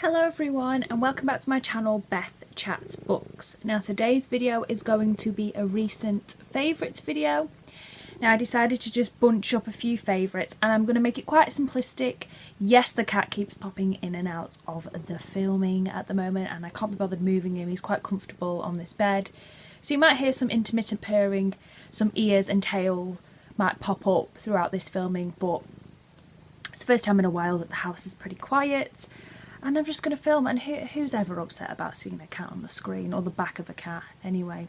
Hello everyone and welcome back to my channel BethChatsBooks. Now today's video is going to be a recent favourites video. Now I decided to just bunch up a few favourites and I'm going to make it quite simplistic. Yes, the cat keeps popping in and out of the filming at the moment and I can't be bothered moving him. He's quite comfortable on this bed. So you might hear some intermittent purring, some ears and tail might pop up throughout this filming, but it's the first time in a while that the house is pretty quiet. And I'm just going to film, and who's ever upset about seeing a cat on the screen, or the back of a cat anyway.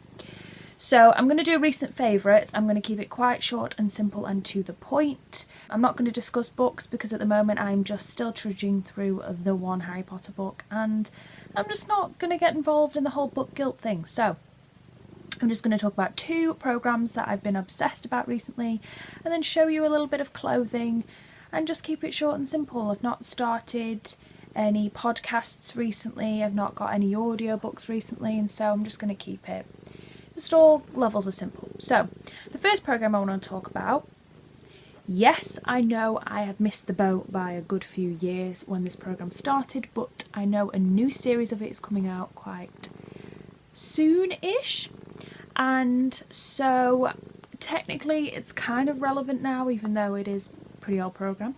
So I'm going to do recent favourites. I'm going to keep it quite short and simple and to the point. I'm not going to discuss books because at the moment I'm just still trudging through the one Harry Potter book and I'm just not going to get involved in the whole book guilt thing. So I'm just going to talk about two programmes that I've been obsessed about recently and then show you a little bit of clothing and just keep it short and simple. I've not started any podcasts recently, I've not got any audiobooks recently, and so I'm just going to keep it just all levels of simple. So the first programme I want to talk about, yes, I know I have missed the boat by a good few years when this programme started, but I know a new series of it is coming out quite soon-ish, and so technically it's kind of relevant now even though it is a pretty old programme,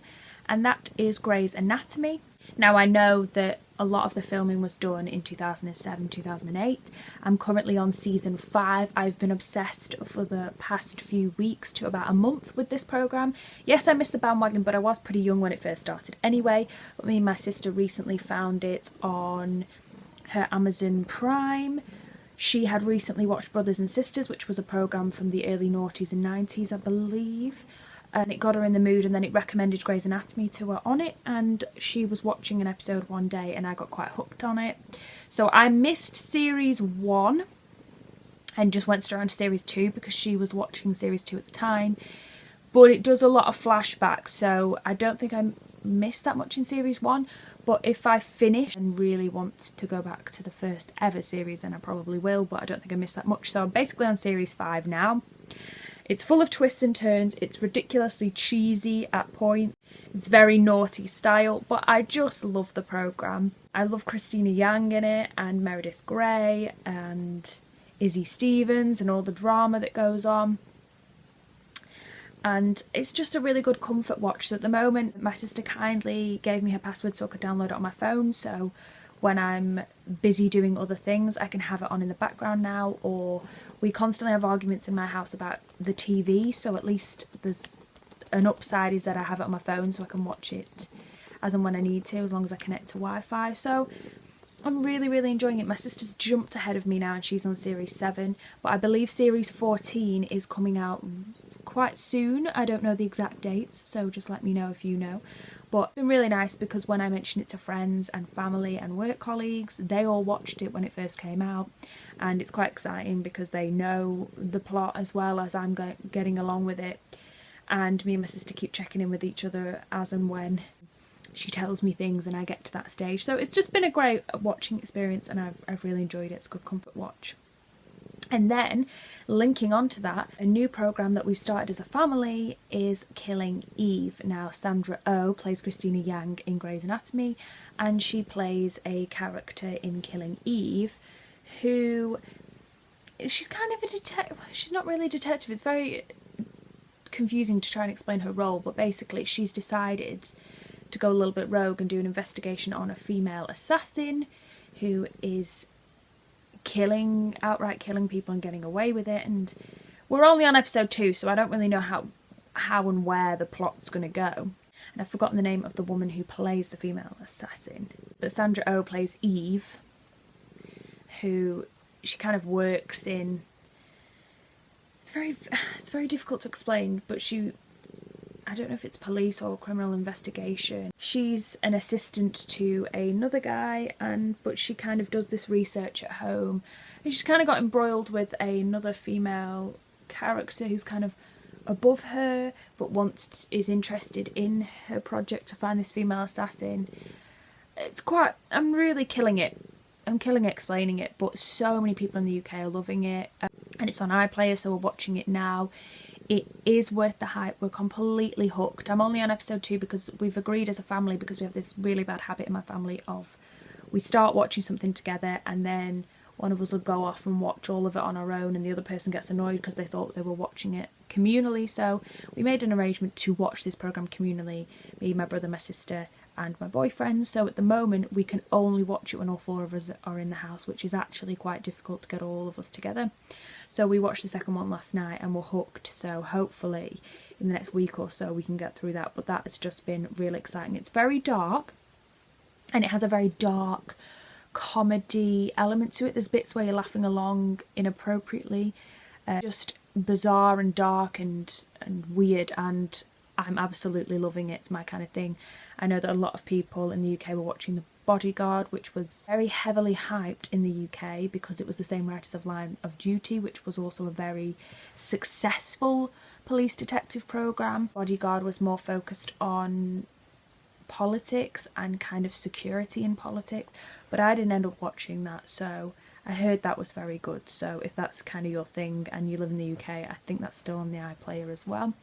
and that is Grey's Anatomy. Now I know that a lot of the filming was done in 2007, 2008. I'm currently on season 5. I've been obsessed for the past few weeks to about a month with this programme. Yes, I missed the bandwagon, but I was pretty young when it first started anyway. But me and my sister recently found it on her Amazon Prime. She had recently watched Brothers and Sisters, which was a programme from the early noughties and 90s, I believe. And it got her in the mood, and then it recommended Grey's Anatomy to her on it, and she was watching an episode one day and I got quite hooked on it. So I missed series 1 and just went straight on to series 2 because she was watching series 2 at the time. But it does a lot of flashbacks, so I don't think I missed that much in series 1. But if I finish and really want to go back to the first ever series, then I probably will, but I don't think I missed that much. So I'm basically on series 5 now. It's full of twists and turns, it's ridiculously cheesy at points, it's very naughty style, but I just love the programme. I love Christina Yang in it, and Meredith Grey, and Izzy Stevens, and all the drama that goes on. And it's just a really good comfort watch. So at the moment, my sister kindly gave me her password so I could download it on my phone, so when I'm busy doing other things I can have it on in the background now, or we constantly have arguments in my house about the TV, so at least there's an upside is that I have it on my phone so I can watch it as and when I need to, as long as I connect to Wi-Fi. So I'm really enjoying it. My sister's jumped ahead of me now and she's on series 7, but I believe series 14 is coming out quite soon. I don't know the exact dates, so just let me know if you know. But it's been really nice because when I mentioned it to friends and family and work colleagues, they all watched it when it first came out, and it's quite exciting because they know the plot as well as I'm getting along with it, and me and my sister keep checking in with each other as and when she tells me things and I get to that stage. So it's just been a great watching experience and I've really enjoyed it. It's a good comfort watch. And then, linking on to that, a new programme that we've started as a family is Killing Eve. Now, Sandra Oh plays Christina Yang in Grey's Anatomy, and she plays a character in Killing Eve who, she's kind of a detective. She's not really a detective. It's very confusing to try and explain her role, but basically she's decided to go a little bit rogue and do an investigation on a female assassin who is outright killing people and getting away with it, and we're only on episode 2, so I don't really know how and where the plot's going to go, and I've forgotten the name of the woman who plays the female assassin, but Sandra Oh plays Eve, who she kind of works in. It's very difficult to explain, but I don't know if it's police or criminal investigation. She's an assistant to another guy, but she kind of does this research at home, and she's kind of got embroiled with another female character who's kind of above her but is interested in her project to find this female assassin. I'm really killing it. I'm killing explaining it, but so many people in the UK are loving it, and it's on iPlayer, so we're watching it now. It is worth the hype. We're completely hooked. I'm only on episode 2 because we've agreed as a family, because we have this really bad habit in my family of we start watching something together and then one of us will go off and watch all of it on our own, and the other person gets annoyed because they thought they were watching it communally. So we made an arrangement to watch this programme communally, me, my brother, my sister and my boyfriend. So at the moment we can only watch it when all four of us are in the house, which is actually quite difficult to get all of us together. So we watched the second one last night and we're hooked, so hopefully in the next week or so we can get through that. But that has just been really exciting. It's very dark and it has a very dark comedy element to it. There's bits where you're laughing along inappropriately, just bizarre and dark and weird, and I'm absolutely loving it. It's my kind of thing. I know that a lot of people in the UK were watching The Bodyguard, which was very heavily hyped in the UK because it was the same writers of Line of Duty, which was also a very successful police detective programme. Bodyguard was more focused on politics and kind of security in politics, but I didn't end up watching that, so I heard that was very good. So if that's kind of your thing and you live in the UK, I think that's still on the iPlayer as well.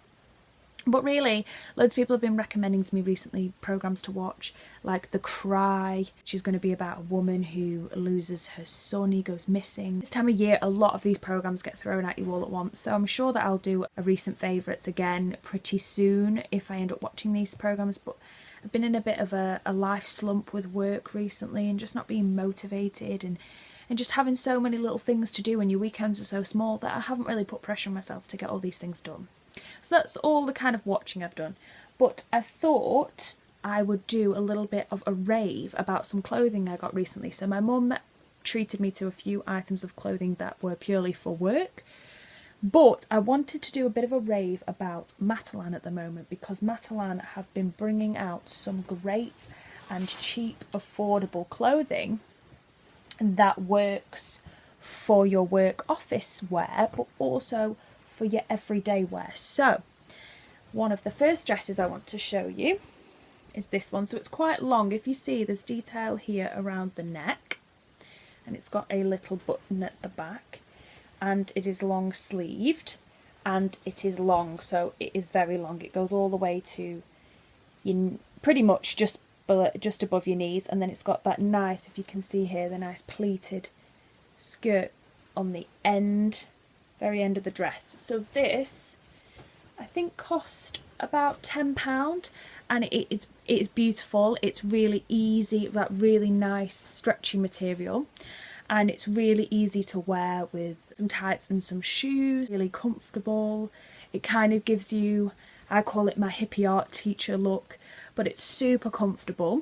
But really, loads of people have been recommending to me recently programmes to watch, like The Cry, which is going to be about a woman who loses her son, he goes missing. This time of year, a lot of these programmes get thrown at you all at once, so I'm sure that I'll do a recent favourites again pretty soon if I end up watching these programmes. But I've been in a bit of a life slump with work recently and just not being motivated and just having so many little things to do, and your weekends are so small that I haven't really put pressure on myself to get all these things done. So that's all the kind of watching I've done. But I thought I would do a little bit of a rave about some clothing I got recently. So my mum treated me to a few items of clothing that were purely for work. But I wanted to do a bit of a rave about Matalan at the moment, because Matalan have been bringing out some great and cheap, affordable clothing that works for your work office wear, but also for your everyday wear. So one of the first dresses I want to show you is this one. So it's quite long. If you see, there's detail here around the neck and it's got a little button at the back, and it is long sleeved and it is long, so it is very long. It goes all the way to pretty much just above your knees, and then it's got that nice, if you can see here, the nice pleated skirt on the end, very end of the dress. So this I think cost about £10, and it is beautiful. It's really easy, that really nice stretchy material, and it's really easy to wear with some tights and some shoes. Really comfortable. It kind of gives you, I call it my hippie art teacher look, but it's super comfortable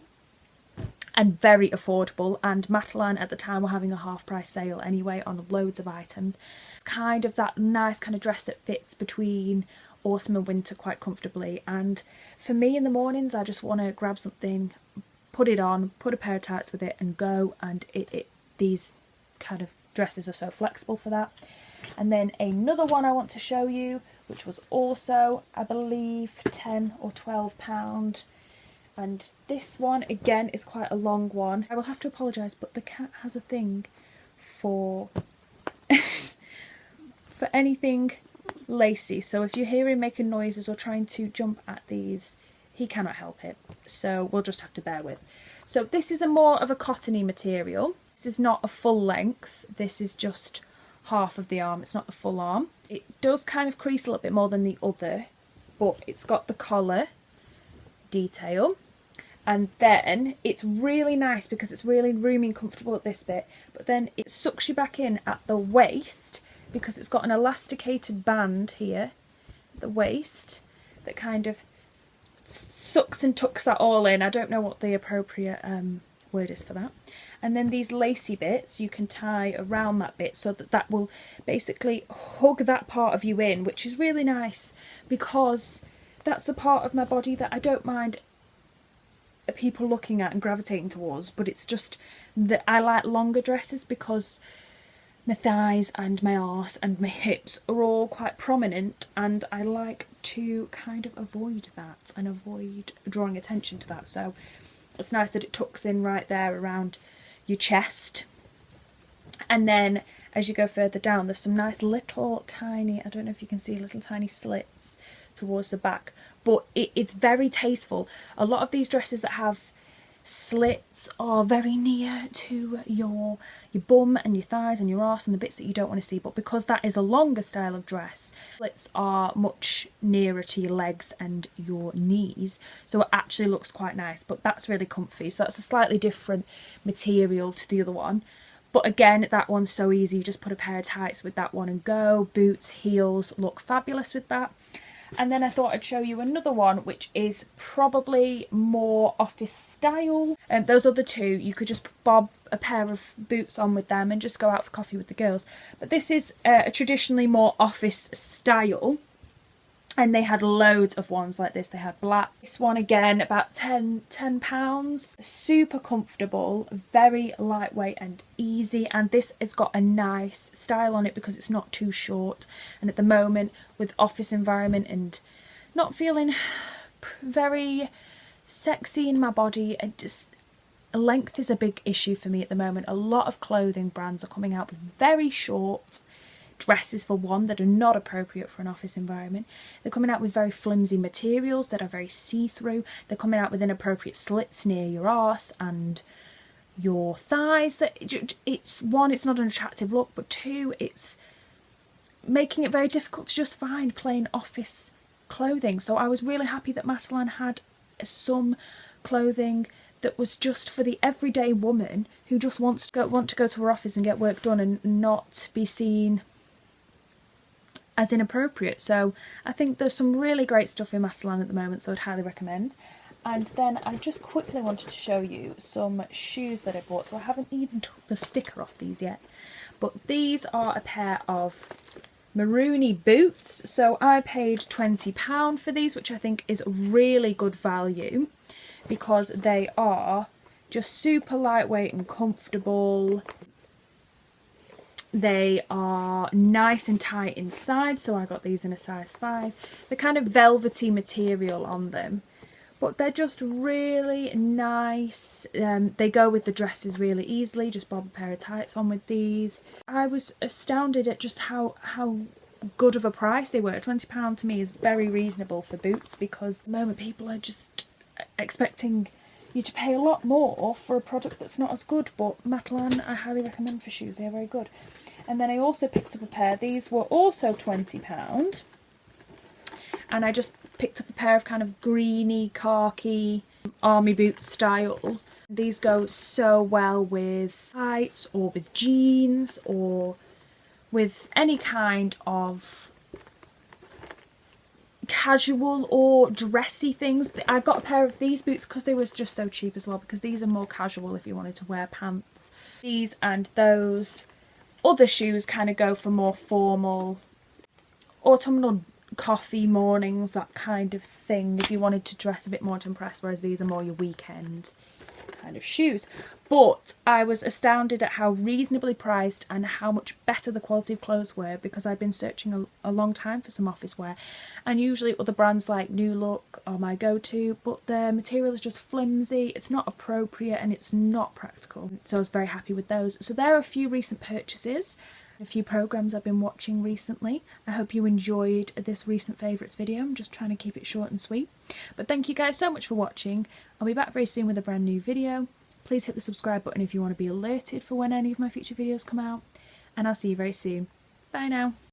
and very affordable. And Matalan at the time were having a half price sale anyway on loads of items. It's kind of that nice kind of dress that fits between autumn and winter quite comfortably. And for me in the mornings, I just want to grab something, put it on, put a pair of tights with it and go, and these kind of dresses are so flexible for that. And then another one I want to show you, which was also, I believe, £10 or £12. And this one, again, is quite a long one. I will have to apologise, but the cat has a thing for for anything lacy. So if you hear him making noises or trying to jump at these, he cannot help it. So we'll just have to bear with. So this is a more of a cottony material. This is not a full length. This is just half of the arm. It's not the full arm. It does kind of crease a little bit more than the other, but it's got the collar detail. And then it's really nice because it's really roomy and comfortable at this bit, but then it sucks you back in at the waist because it's got an elasticated band here at the waist that kind of sucks and tucks that all in. I don't know what the appropriate word is for that. And then these lacy bits you can tie around that bit so that that will basically hug that part of you in, which is really nice because that's the part of my body that I don't mind people looking at and gravitating towards, but it's just that I like longer dresses because my thighs and my arse and my hips are all quite prominent, and I like to kind of avoid that and avoid drawing attention to that. So it's nice that it tucks in right there around your chest. And then as you go further down, there's some nice little tiny, I don't know if you can see, little tiny slits towards the back, but it's very tasteful. A lot of these dresses that have slits are very near to your bum and your thighs and your arse and the bits that you don't want to see, but because that is a longer style of dress, slits are much nearer to your legs and your knees, so it actually looks quite nice. But that's really comfy, so that's a slightly different material to the other one. But again, that one's so easy, you just put a pair of tights with that one and go. Boots, heels look fabulous with that. And then I thought I'd show you another one which is probably more office style. Those other two, you could just bob a pair of boots on with them and just go out for coffee with the girls. But this is a traditionally more office style. And they had loads of ones like this. They had black. This one again, about £10. Super comfortable, very lightweight and easy. And this has got a nice style on it because it's not too short. And at the moment, with office environment and not feeling very sexy in my body, length is a big issue for me at the moment. A lot of clothing brands are coming out with very short dresses, for one, that are not appropriate for an office environment. They're coming out with very flimsy materials that are very see-through. They're coming out with inappropriate slits near your arse and your thighs. That it's one, it's not an attractive look, but two, it's making it very difficult to just find plain office clothing. So I was really happy that Matalan had some clothing that was just for the everyday woman who just want to go to her office and get work done and not be seen as inappropriate. So I think there's some really great stuff in Matalan at the moment, so I'd highly recommend. And then I just quickly wanted to show you some shoes that I bought. So I haven't even took the sticker off these yet, but these are a pair of maroony boots. So I paid £20 for these, which I think is really good value because they are just super lightweight and comfortable. They are nice and tight inside, so I got these in a size 5. They're kind of velvety material on them, but they're just really nice. They go with the dresses really easily. Just bob a pair of tights on with these. I was astounded at just how good of a price they were. £20 to me is very reasonable for boots, because at the moment people are just expecting you to pay a lot more for a product that's not as good. But Matalan I highly recommend for shoes. They are very good. And then I also picked up a pair. These were also £20. And I just picked up a pair of kind of greeny, khaki, army boot style. These go so well with tights or with jeans or with any kind of casual or dressy things. I got a pair of these boots because they were just so cheap as well, because these are more casual if you wanted to wear pants. These and those other shoes kind of go for more formal autumnal coffee mornings, that kind of thing, if you wanted to dress a bit more to impress, whereas these are more your weekend kind of shoes. But I was astounded at how reasonably priced and how much better the quality of clothes were, because I've been searching a long time for some office wear, and usually other brands like New Look are my go-to, but their material is just flimsy, it's not appropriate and it's not practical. So I was very happy with those. So there are a few recent purchases, a few programs I've been watching recently. I hope you enjoyed this recent favourites video. I'm just trying to keep it short and sweet. But thank you guys so much for watching. I'll be back very soon with a brand new video. Please hit the subscribe button if you want to be alerted for when any of my future videos come out. And I'll see you very soon. Bye now.